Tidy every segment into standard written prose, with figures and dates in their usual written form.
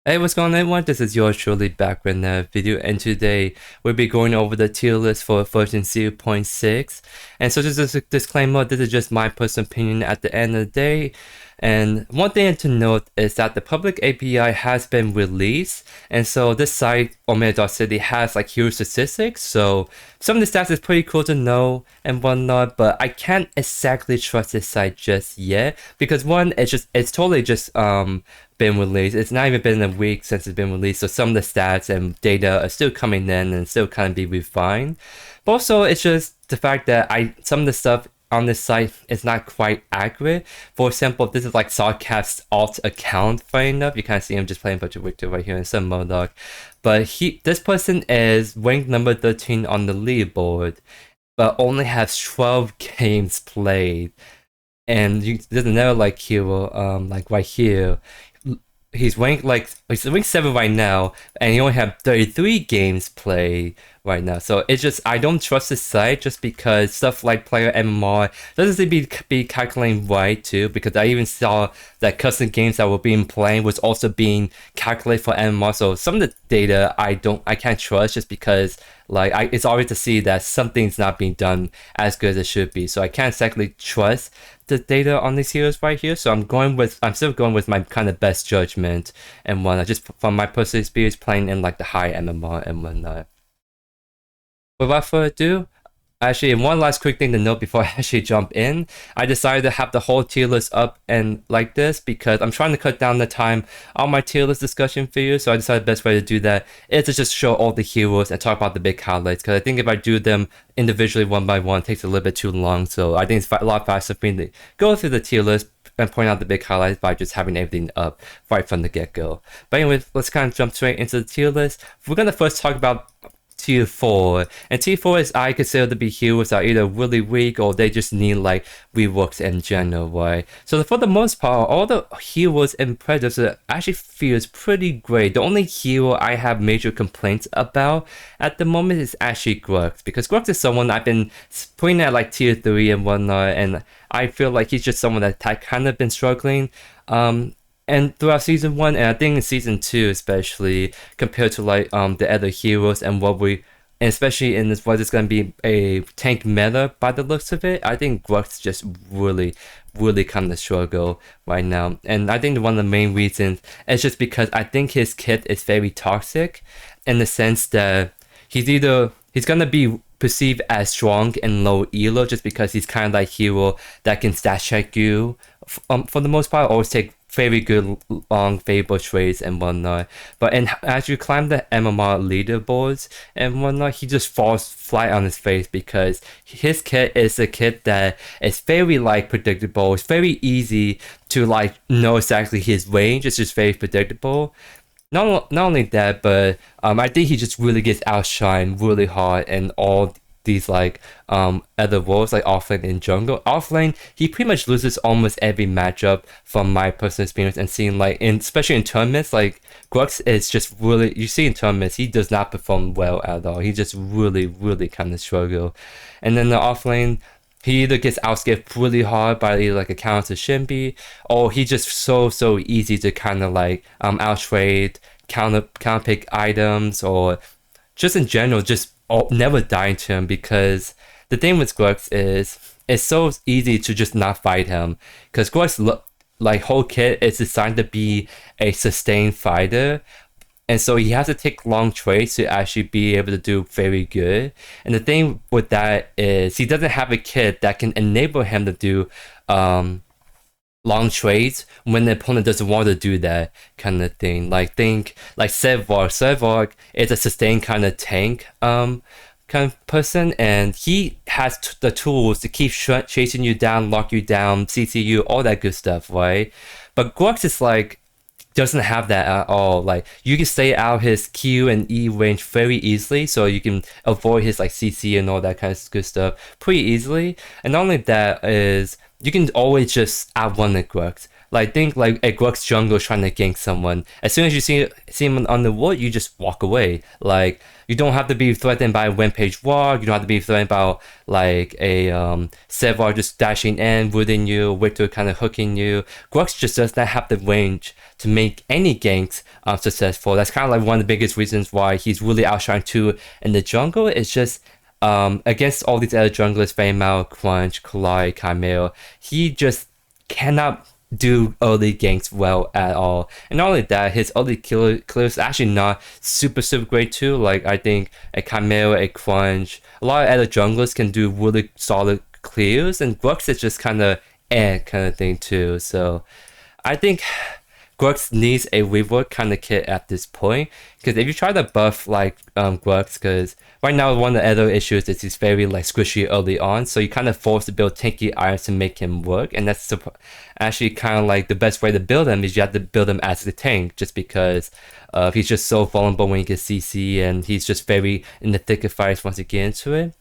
Hey, what's going on everyone? This is yours truly back with another video, and today we'll be going over the tier list for version 0.6. And so just a disclaimer, this is just my personal opinion at the end of the day. And one thing to note is that the public API has been released, and so this site, Omega.City, has like hero statistics, so some of the stats is pretty cool to know and whatnot, but I can't exactly trust this site just yet, because one, it's totally just been released. It's not even been a week since it's been released, so some of the stats and data are still coming in and still kind of be refined. But also, it's just the fact that some of the stuff on this site is not quite accurate. For example, this is like Sarkaf's alt account, funny enough. You kind of see him just playing a bunch of Victor right here in some Modok. But this person is ranked number 13 on the leaderboard, but only has 12 games played. And there's another like hero, like right here. He's ranked 7 right now, and he only have 33 games played right now. So it's just I don't trust this site just because stuff like player MMR doesn't seem to be calculating right too. Because I even saw that custom games that were being played was also being calculated for MMR. So some of the data I can't trust just because it's obvious to see that something's not being done as good as it should be. So I can't exactly trust the data on these heroes right here. So I'm still going with my kind of best judgment and whatnot, just from my personal experience playing in like the high MMR and whatnot. Without further ado, actually, one last quick thing to note before I actually jump in. I decided to have the whole tier list up and like this because I'm trying to cut down the time on my tier list discussion videos. So I decided the best way to do that is to just show all the heroes and talk about the big highlights. Because I think if I do them individually one by one, it takes a little bit too long. So I think it's a lot faster for me to go through the tier list and point out the big highlights by just having everything up right from the get-go. But anyways, let's kind of jump straight into the tier list. We're going to first talk about tier 4, and tier 4 is I consider to be heroes that are either really weak or they just need like reworks in general, right? So for the most part, all the heroes in Predecessor actually feels pretty great. The only hero I have major complaints about at the moment is actually Grux, because Grux is someone I've been putting at like tier 3 and whatnot, and I feel like he's just someone that kind of been struggling. And throughout season 1, and I think in season 2 especially, compared to like the other heroes and and especially in this, what is going to be a tank meta by the looks of it, I think Grux just really kind of struggle right now. And I think one of the main reasons is just because I think his kit is very toxic, in the sense that he's gonna be perceived as strong and low elo just because he's kind of like hero that can stat check you for the most part, always take very good long favorable trades and whatnot. But as you climb the MMR leaderboards and whatnot, he just falls flat on his face because his kit is a kit that is very like predictable. It's very easy to like know exactly his range. It's just very predictable. Not only that, but I think he just really gets outshined really hard in all these like other roles like offlane and jungle. Offlane, he pretty much loses almost every matchup from my personal experience, and seeing like especially in tournaments, like Grux is just really, you see in tournaments he does not perform well at all. He just really kind of struggle. And then the offlane, he either gets outskipped really hard by either like a counter Shimby, or he just so easy to kind of like outtrade, counter pick items, or just in general just never die to him. Because the thing with Grux is it's so easy to just not fight him, because Grux like whole kit is designed to be a sustained fighter, and so he has to take long trades to actually be able to do very good. And the thing with that is he doesn't have a kit that can enable him to do long trades when the opponent doesn't want to do that kind of thing. Like think like Sevvark. Sevvark is a sustained kind of tank kind of person, and he has the tools to keep chasing you down, lock you down, CC you, all that good stuff, right? But Grux is like doesn't have that at all. Like you can stay out his Q and E range very easily, so you can avoid his like CC and all that kind of good stuff pretty easily. And not only that is you can always just outrun the Grux. Like think like a Grux jungle trying to gank someone. As soon as you see him on the wall, you just walk away. Like you don't have to be threatened by a one-page walk. You don't have to be threatened by like a Sevar just dashing in, wooden you, Victor kind of hooking you. Grux just does not have the range to make any ganks successful. That's kind of like one of the biggest reasons why he's really outshined too in the jungle. It's just against all these other junglers, Feimao, Crunch, Kalai, Chimera, he just cannot do early ganks well at all. And not only that, his early clears actually not super great too. Like I think a Chimera, a Crunch, a lot of other junglers can do really solid clears, and Grux is just kind of kind of thing too. So I think Grux needs a rework kind of kit at this point, because if you try to buff like Grux, because right now one of the other issues is he's very like squishy early on, so you kind of forced to build tanky items to make him work, and that's actually kind of like the best way to build him is you have to build him as a tank, just because he's just so vulnerable when he gets CC, and he's just very in the thick of fights once you get into it.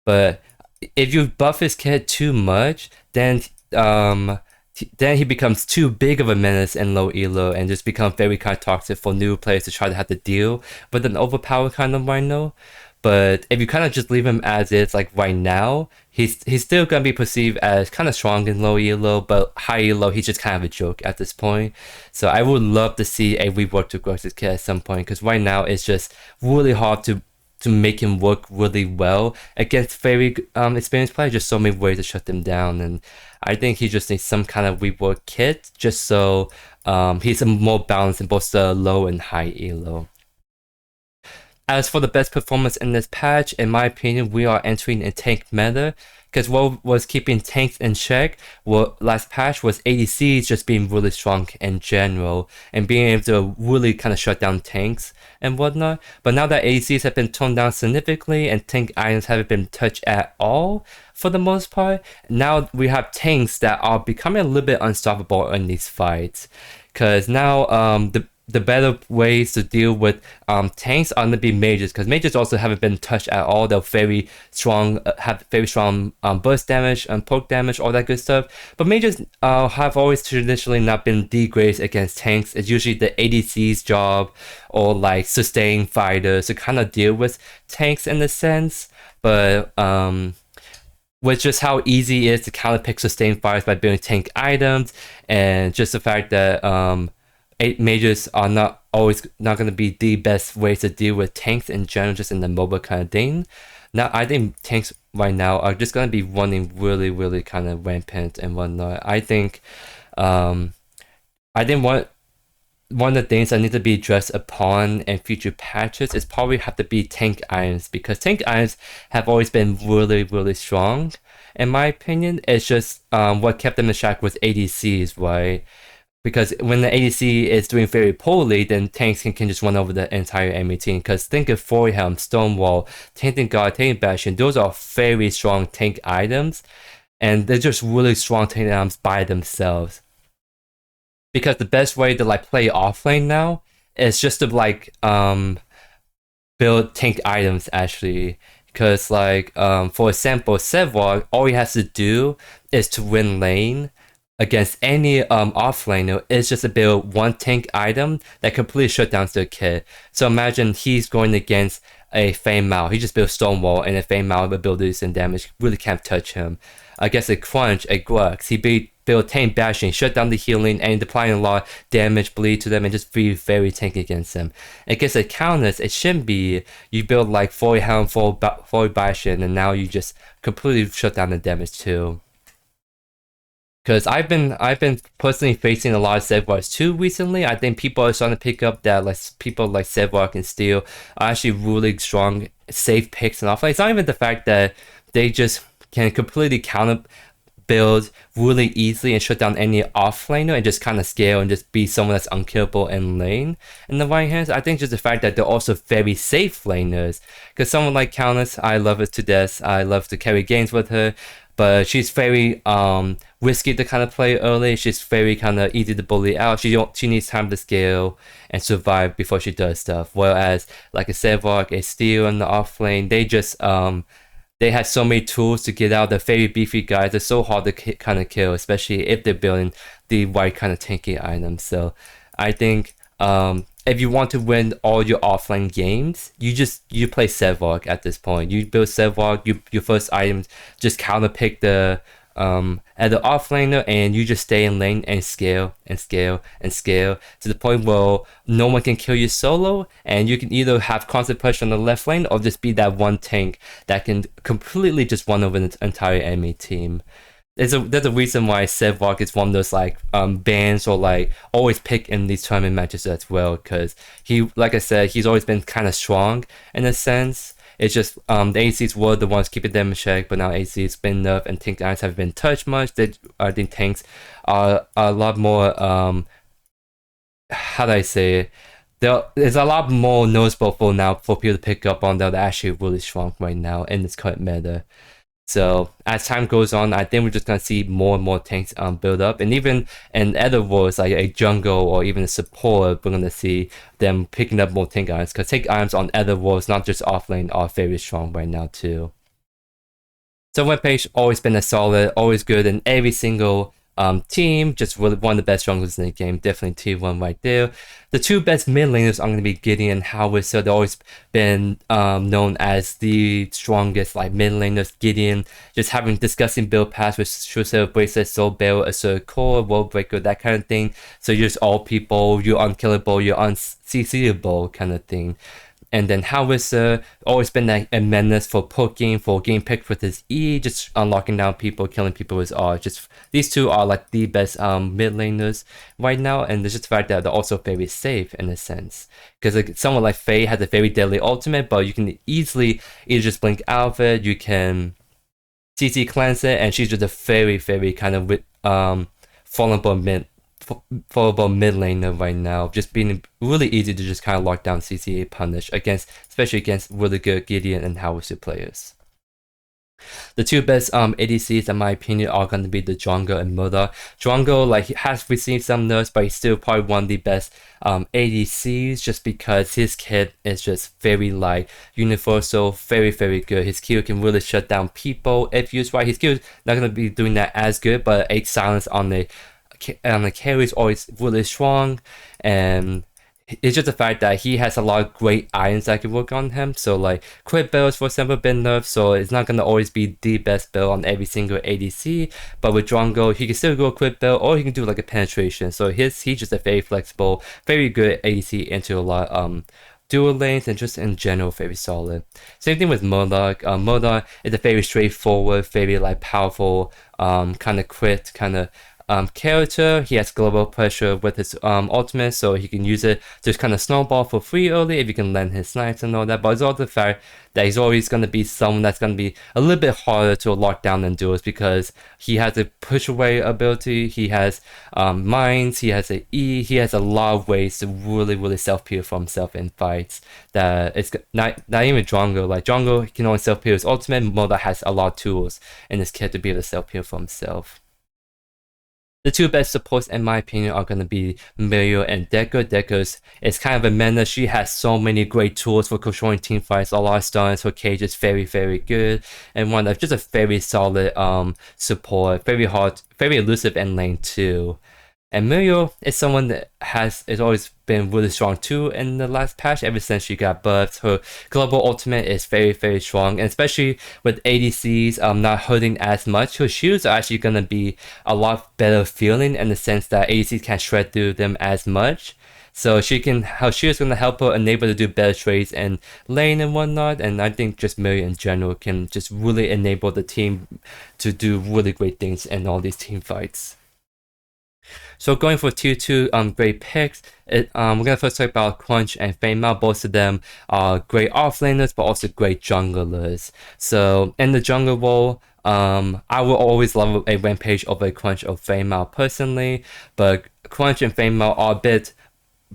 But if you buff his kit too much, then he becomes too big of a menace in low elo and just becomes very kind of toxic for new players to try to have to deal with an overpowered kind of Rhino. But if you kind of just leave him as is, like right now, he's still gonna be perceived as kind of strong in low elo, but high elo he's just kind of a joke at this point. So I would love to see a rework to Grux's kit at some point, because right now it's just really hard to make him work really well against very experienced players. Just so many ways to shut them down, and I think he just needs some kind of rework kit just so he's more balanced in both the low and high elo. As for the best performance in this patch, in my opinion, we are entering a tank meta, because what was keeping tanks in check last patch was ADCs just being really strong in general and being able to really kind of shut down tanks and whatnot. But now that ADCs have been toned down significantly and tank items haven't been touched at all for the most part, now we have tanks that are becoming a little bit unstoppable in these fights. Because now the better ways to deal with tanks are going to be mages, because mages also haven't been touched at all. They're very strong, have very strong burst damage and poke damage, all that good stuff. But mages have always traditionally not been the greatest against tanks. It's usually the ADC's job or like sustain fighters to kind of deal with tanks in a sense. But with just how easy it is to counter pick sustain fighters by building tank items, and just the fact that mages are not going to be the best way to deal with tanks in general, just in the MOBA kind of thing. Now I think tanks right now are just going to be running really kind of rampant and whatnot. I think one of the things that need to be addressed upon in future patches is probably have to be tank items, because tank items have always been really strong. In my opinion, it's just what kept them in check with ADCs, right? Because when the ADC is doing very poorly, then tanks can just run over the entire enemy team. Because think of Helm, Stonewall, Tainted God, Tainted Bastion, those are very strong tank items. And they're just really strong tank items by themselves. Because the best way to like play offlane now is just to like build tank items actually. Because like for example, Sevlog, all he has to do is to win lane against any offlaner is just to build one tank item that completely shut down their kit. So imagine he's going against a Feimao. He just builds Stonewall, and a Feimao abilities and damage really can't touch him. Against a Crunch, a Grux, he build tank bashing, shut down the healing, and applying a lot of damage, bleed to them, and just be very tanky against them. Against a Countess, it shouldn't be. You build like 40 Helm, 40 Bastion, and now you just completely shut down the damage too. Because I've been personally facing a lot of Sevwarks too recently. I think people are starting to pick up that like people like Sevwark and Steel are actually really strong, safe picks and offline. It's not even the fact that they just can completely counter build really easily and shut down any offlaner and just kind of scale and just be someone that's unkillable in lane. In the right hands, I think just the fact that they're also very safe laners. Because someone like Countess, I love her to death. I love to carry games with her. But she's very risky to kind of play early. She's very kind of easy to bully out. She needs time to scale and survive before she does stuff. Whereas like a Sevwark, a Steel in the off lane, they just they had so many tools to get out. The very beefy guys are so hard to kind of kill, especially if they're building the right kind of tanky items. So I think if you want to win all your offline games, you play Sevlog at this point. You build Sevlog, your first items just counter pick the at the offlaner, and you just stay in lane and scale and scale and scale to the point where no one can kill you solo, and you can either have constant pressure on the left lane or just be that one tank that can completely just run over the entire enemy team. There's a reason why Sevlog is one of those like bans or like always pick in these tournament matches as well, because he, like I said, he's always been kind of strong in a sense. It's just the ACs were the ones keeping them in check, but now ACs been nerfed and tank items have been touched much. I think tanks are a lot more how do I say it? There's a lot more noticeable for now for people to pick up on that are actually really strong right now in this current meta. So as time goes on, I think we're just gonna see more and more tanks build up, and even in other worlds like a jungle or even a support, we're gonna see them picking up more tank items, because tank items on other worlds, not just offlane, are very strong right now too. So Rampage always been a solid, always good in every single team, just really one of the best junglers in the game, definitely T1 right there. The two best mid laners are going to be Gideon and Howard, so they've always been known as the strongest like mid laners. Gideon just having disgusting build paths with Shusel, Bracelet, Soul Barrel, Assert Core, World Breaker, that kind of thing. So you're just all people, you're unkillable, you're unCCable kind of thing. And then Howitzer, always been a menace for poking, for getting picked with his E, just unlocking down people, killing people with R. Just these two are like the best mid laners right now, and it's just the fact that they're also very safe in a sense. Because like someone like Faye has a very deadly ultimate, but you can easily either just blink out of it, you can CC cleanse it, and she's just a very, very kind of vulnerable mid laner right now, just being really easy to just kind of lock down CCA punish against, especially against really good Gideon and Howitzer players. The two best ADCs in my opinion are going to be the Drongo and Murder. Drongo like has received some nerfs, but he's still probably one of the best ADCs, just because his kit is just very like universal, very, very good. His Q can really shut down people if used right. His Q is not going to be doing that as good, but a silence on the carry is always really strong, and it's just the fact that he has a lot of great items that can work on him. So like crit builds for example been nerfed, so it's not gonna always be the best build on every single ADC, but with Drongo he can still go crit build, or he can do like a penetration. So he's just a very flexible, very good ADC into a lot dual lanes, and just in general very solid. Same thing with Murdoch. Murdoch is a very straightforward, very like powerful kind of crit kind of character. He has global pressure with his ultimate, so he can use it to just kind of snowball for free early if you can land his snipes and all that. But it's also the fact that he's always going to be someone that's going to be a little bit harder to lock down than duels, because he has a push away ability, he has mines, he has a E, he has a lot of ways to really self-peel for himself in fights. That it's not even Drongo. Like Drongo can only self-peel his ultimate. Moda has a lot of tools in his kit to be able to self-peel for himself. The two best supports, in my opinion, are going to be Mirio and Deku. Deku is kind of a menace. She has so many great tools for controlling team fights. A lot of stuns. Her cage is very, very good. And one of just a very solid support. Very hard, very elusive in lane too. And Mirio is someone that has always been really strong too in the last patch. Ever since she got buffed, her global ultimate is very, very strong, and especially with ADCs not hurting as much, her shields are actually gonna be a lot better feeling, in the sense that ADCs can't shred through them as much. So her shield's gonna help her enable to do better trades in lane and whatnot. And I think just Mirio in general can just really enable the team to do really great things in all these team fights. So going for tier 2 great picks, we're gonna first talk about Crunch and Feimao. Both of them are great offlaners, but also great junglers. So in the jungle role, I will always love a Rampage over a Crunch or Feimao personally, but Crunch and Feimao are a bit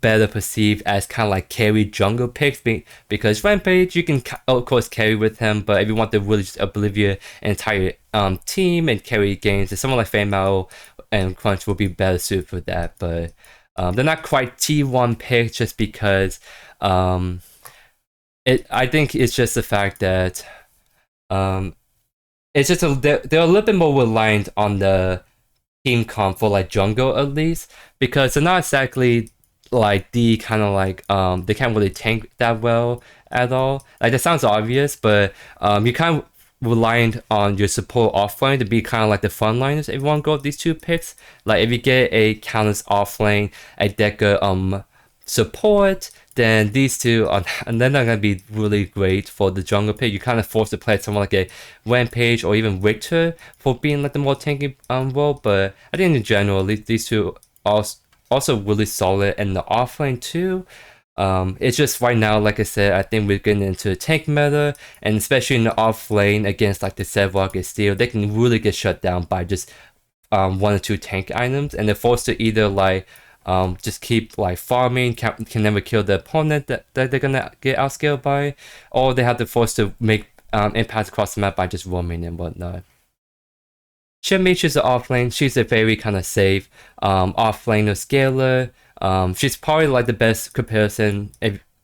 better perceived as kind of like carry jungle picks, because Rampage you can of course carry with him, but if you want to really just obliviate an entire team and carry games, someone like Feimao and Crunch will be better suited for that. But they're not quite T1 picks, just because I think it's just the fact that Um, it's just they're a little bit more reliant on the team comp for like jungle at least, because they're not exactly like the kind of like they can't really tank that well at all. Like that sounds obvious, but you kind of reliant on your support offlane to be kind of like the frontliners if you want to go with these two picks. Like if you get a Countess offlane, a Deca support, then these two are and then they're gonna be really great for the jungle pick. You kind of force to play someone like a Rampage or even Victor for being like the more tanky role. But I think in general, these two are also really solid in the offlane too. It's just right now, like I said, I think we're getting into tank meta, and especially in the off lane against like the Sevrock and Steel, they can really get shut down by just one or two tank items, and they're forced to either like just keep like farming, can never kill the opponent that they're gonna get outscaled by, or they have to force to make impacts across the map by just roaming and whatnot. Shimmy, she's an offlane. She's a very kind of safe offlaner scaler. She's probably like the best comparison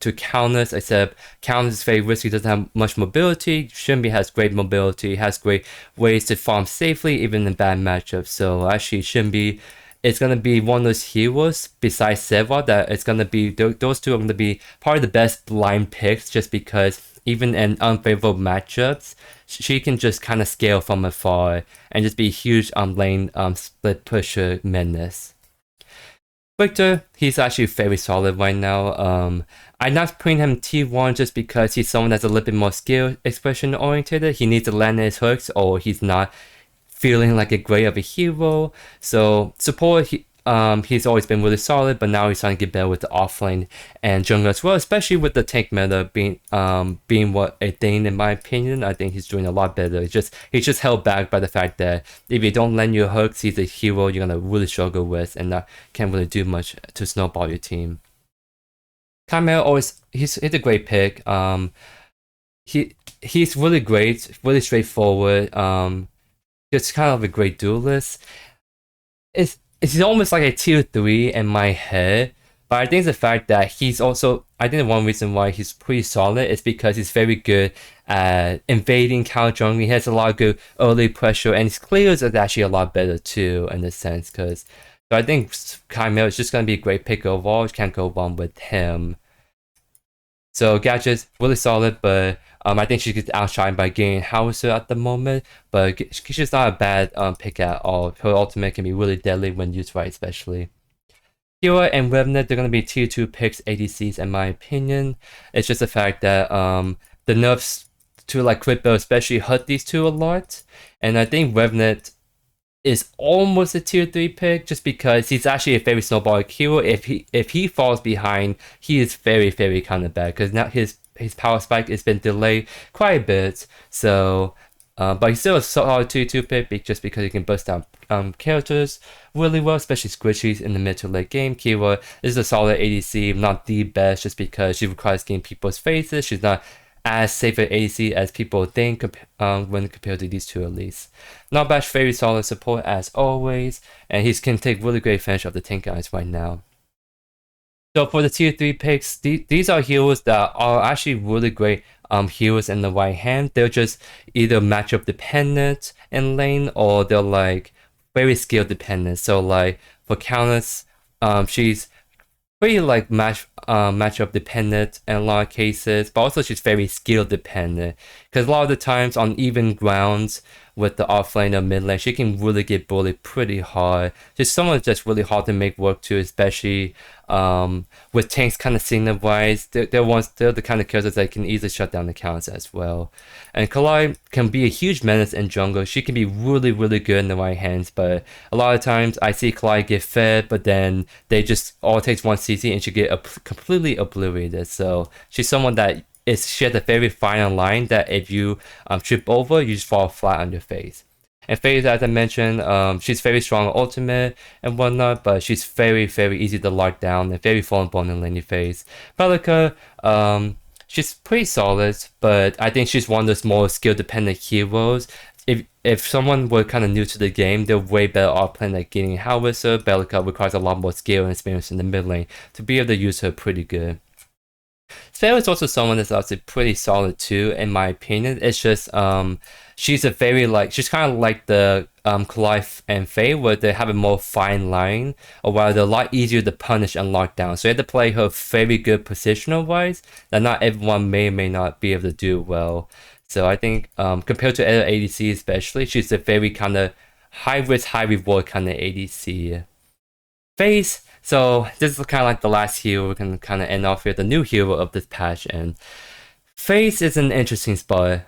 to Countess, except Countess is very risky, doesn't have much mobility. Shimmy has great mobility, has great ways to farm safely, even in bad matchups. So actually, Shimmy is going to be one of those heroes besides Seva that it's going to be, those two are going to be probably the best blind picks, just because even in unfavorable matchups, she can just kind of scale from afar and just be a huge lane split pusher menace. Victor, he's actually very solid right now. I'm not putting him T1 just because he's someone that's a little bit more skill expression oriented. He needs to land his hooks or he's not feeling like a great of a hero. So support, he's always been really solid, but now he's starting to get better with the offlane and jungle as well, especially with the tank meta being what a thing in my opinion. I think he's doing a lot better. He's just held back by the fact that if you don't land your hooks, he's a hero you're gonna really struggle with and can't really do much to snowball your team. Chimera he's a great pick. He's really great, really straightforward. Just kind of a great duelist. It's almost like a tier 3 in my head, but I think the fact that he's also, I think the one reason why he's pretty solid is because he's very good at invading counter jungle. He has a lot of good early pressure, and his clears are actually a lot better too in a sense. So I think Chimera is just going to be a great pick overall. You can't go wrong with him. So Gadget's really solid, but I think she gets outshined by getting Howitzer at the moment, but she's just not a bad pick at all. Her ultimate can be really deadly when used right, especially. Kira and Revenant, they're going to be tier 2 picks, ADCs in my opinion. It's just the fact that the nerfs to like crit build especially hurt these two a lot, and I think Revenant is almost a tier 3 pick just because he's actually a very snowballing hero. If he falls behind, he is very, very kind of bad because now his power spike has been delayed quite a bit. So, but he's still a solid tier 2 pick just because he can burst down characters really well, especially squishies in the mid to late game. Kira is a solid ADC, not the best just because she requires getting people's faces. She's not as safe at ADC as people think when compared to these two at least. Notbash, very solid support as always, and he can take really great advantage of the tank guys right now. So for the tier 3 picks, these are heroes that are actually really great heroes in the right hand. They're just either matchup dependent in lane, or they're like very skill dependent. So like for Countess, she's pretty like matchup dependent in a lot of cases, but also she's very skill dependent because a lot of the times on even grounds with the offlane or mid lane, she can really get bullied pretty hard. Just someone that's really hard to make work to, especially with tanks kind of signal wise. They're the kind of characters that can easily shut down the counts as well. And Kalai can be a huge menace in jungle. She can be really, really good in the right hands, but a lot of times I see Kalai get fed, but then they just all takes one CC and she get completely obliterated. So she's someone that she has a very fine line that if you trip over, you just fall flat on your face. And Phase, as I mentioned, she's very strong ultimate and whatnot, but she's very, very easy to lock down and very vulnerable in laning phase. Pelika, she's pretty solid, but I think she's one of those more skill-dependent heroes. If someone were kind of new to the game, they're way better off playing like getting Howitzer. Pelika requires a lot more skill and experience in the mid lane to be able to use her pretty good. Faye is also someone that's also pretty solid too, in my opinion. It's just she's a very like she's kind of like the Clive and Faye, where they have a more fine line, or while they're a lot easier to punish and lock down. So you have to play her very good positional wise that not everyone may or may not be able to do well. So I think compared to other ADC especially, she's a very kind of high risk, high reward kind of ADC. Phase. So this is kind of like the last hero. We can kind of end off with the new hero of this patch, and Phase is an interesting spot.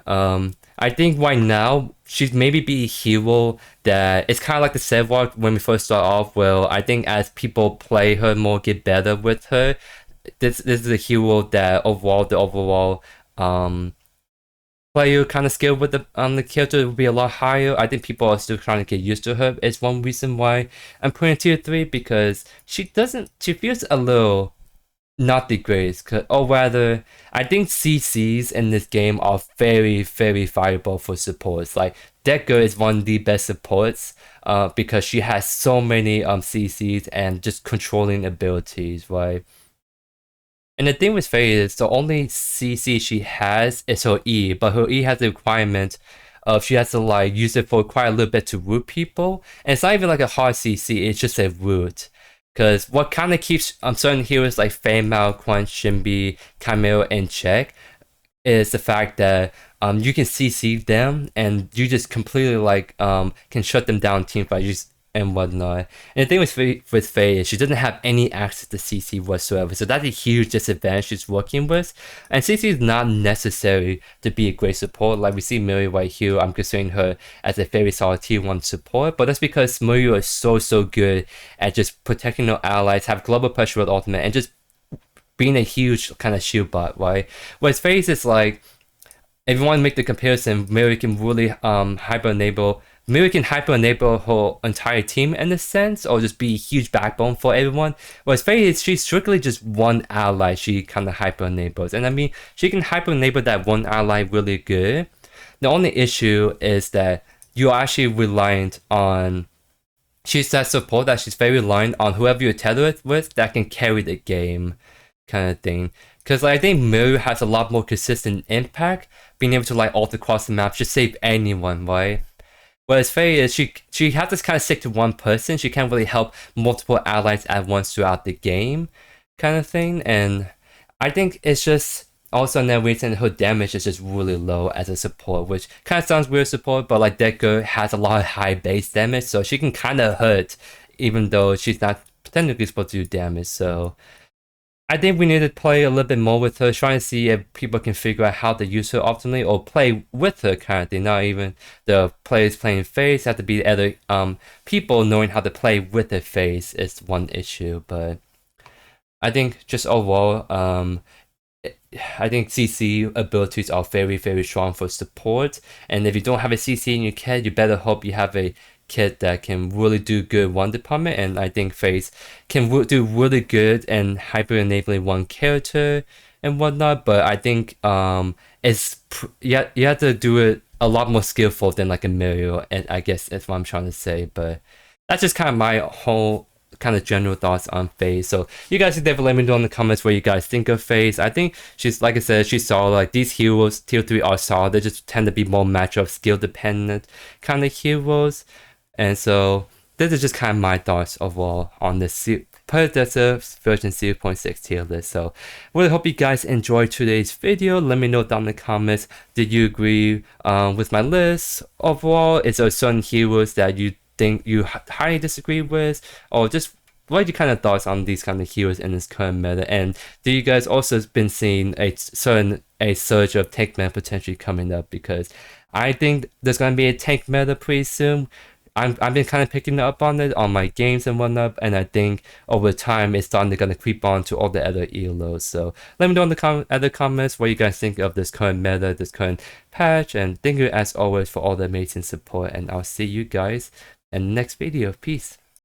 I think right now she's maybe be a hero that it's kind of like the Sedwalk when we first start off. Well, I think as people play her more, get better with her, this is a hero that the overall player kind of skill with the character will be a lot higher. I think people are still trying to get used to her. It's one reason why I'm putting tier 3, because she feels a little not the greatest, or rather, I think CCs in this game are very, very valuable for supports. Like, Decker is one of the best supports because she has so many CCs and just controlling abilities, right? And the thing with Faye is the only CC she has is her E, but her E has the requirement of she has to like use it for quite a little bit to root people. And it's not even like a hard CC, it's just a root. Because what kind of keeps certain heroes like Faye, Mao, Quan, Shinbi, Chimera in check is the fact that you can CC them and you just completely like can shut them down teamfight and whatnot. And the thing with Faye is she doesn't have any access to CC whatsoever, so that's a huge disadvantage she's working with. And CC is not necessary to be a great support. Like we see Miri right here, I'm considering her as a very solid tier 1 support, but that's because Miri is so good at just protecting her allies, have global pressure with ultimate, and just being a huge kind of shield bot, right? Whereas Faye is like, if you want to make the comparison, Miri can really hyper-enable her entire team in a sense, or just be a huge backbone for everyone. Whereas Faye she's strictly just one ally she kind of hyper-enables. And I mean, she can hyper-enable that one ally really good. The only issue is that you're actually reliant on, she's that support that she's very reliant on whoever you tether it with that can carry the game kind of thing. Because like, I think Miru has a lot more consistent impact, being able to like ult across the map, just save anyone, right? Whereas Faye is she has to kind of stick to one person. She can't really help multiple allies at once throughout the game, kind of thing. And I think it's just also another reason her damage is just really low as a support, which kind of sounds weird support, but like Decker has a lot of high base damage, so she can kind of hurt even though she's not technically supposed to do damage. So I think we need to play a little bit more with her, trying to see if people can figure out how to use her optimally or play with her kind of thing. Not even the players playing Phase, have to be other people knowing how to play with the Phase is one issue. But I think just overall, I think CC abilities are very strong for support. And if you don't have a CC in your kit, you better hope you have a kit that can really do good one department, and I think Phase can do really good and hyper enabling one character and whatnot. But I think you have to do it a lot more skillful than like a Mario, and I guess that's what I'm trying to say. But that's just kind of my whole kind of general thoughts on Phase. So you guys can definitely let me know in the comments what you guys think of Phase. I think she's, like I said, she's solid. Like these heroes tier 3 are solid. They just tend to be more matchup skill dependent kind of heroes. And so this is just kind of my thoughts overall on this Predecessor version 0.6 tier list. So really hope you guys enjoyed today's video. Let me know down in the comments, did you agree with my list overall? Is there certain heroes that you think you highly disagree with? Or just what are your kind of thoughts on these kind of heroes in this current meta? And do you guys also been seeing a surge of tank meta potentially coming up? Because I think there's going to be a tank meta pretty soon. I've been kind of picking up on it on my games and whatnot, and I think over time it's starting to kind of creep on to all the other ELOs. So let me know in the other comments what you guys think of this current meta, this current patch, and thank you as always for all the amazing support, and I'll see you guys in the next video. Peace.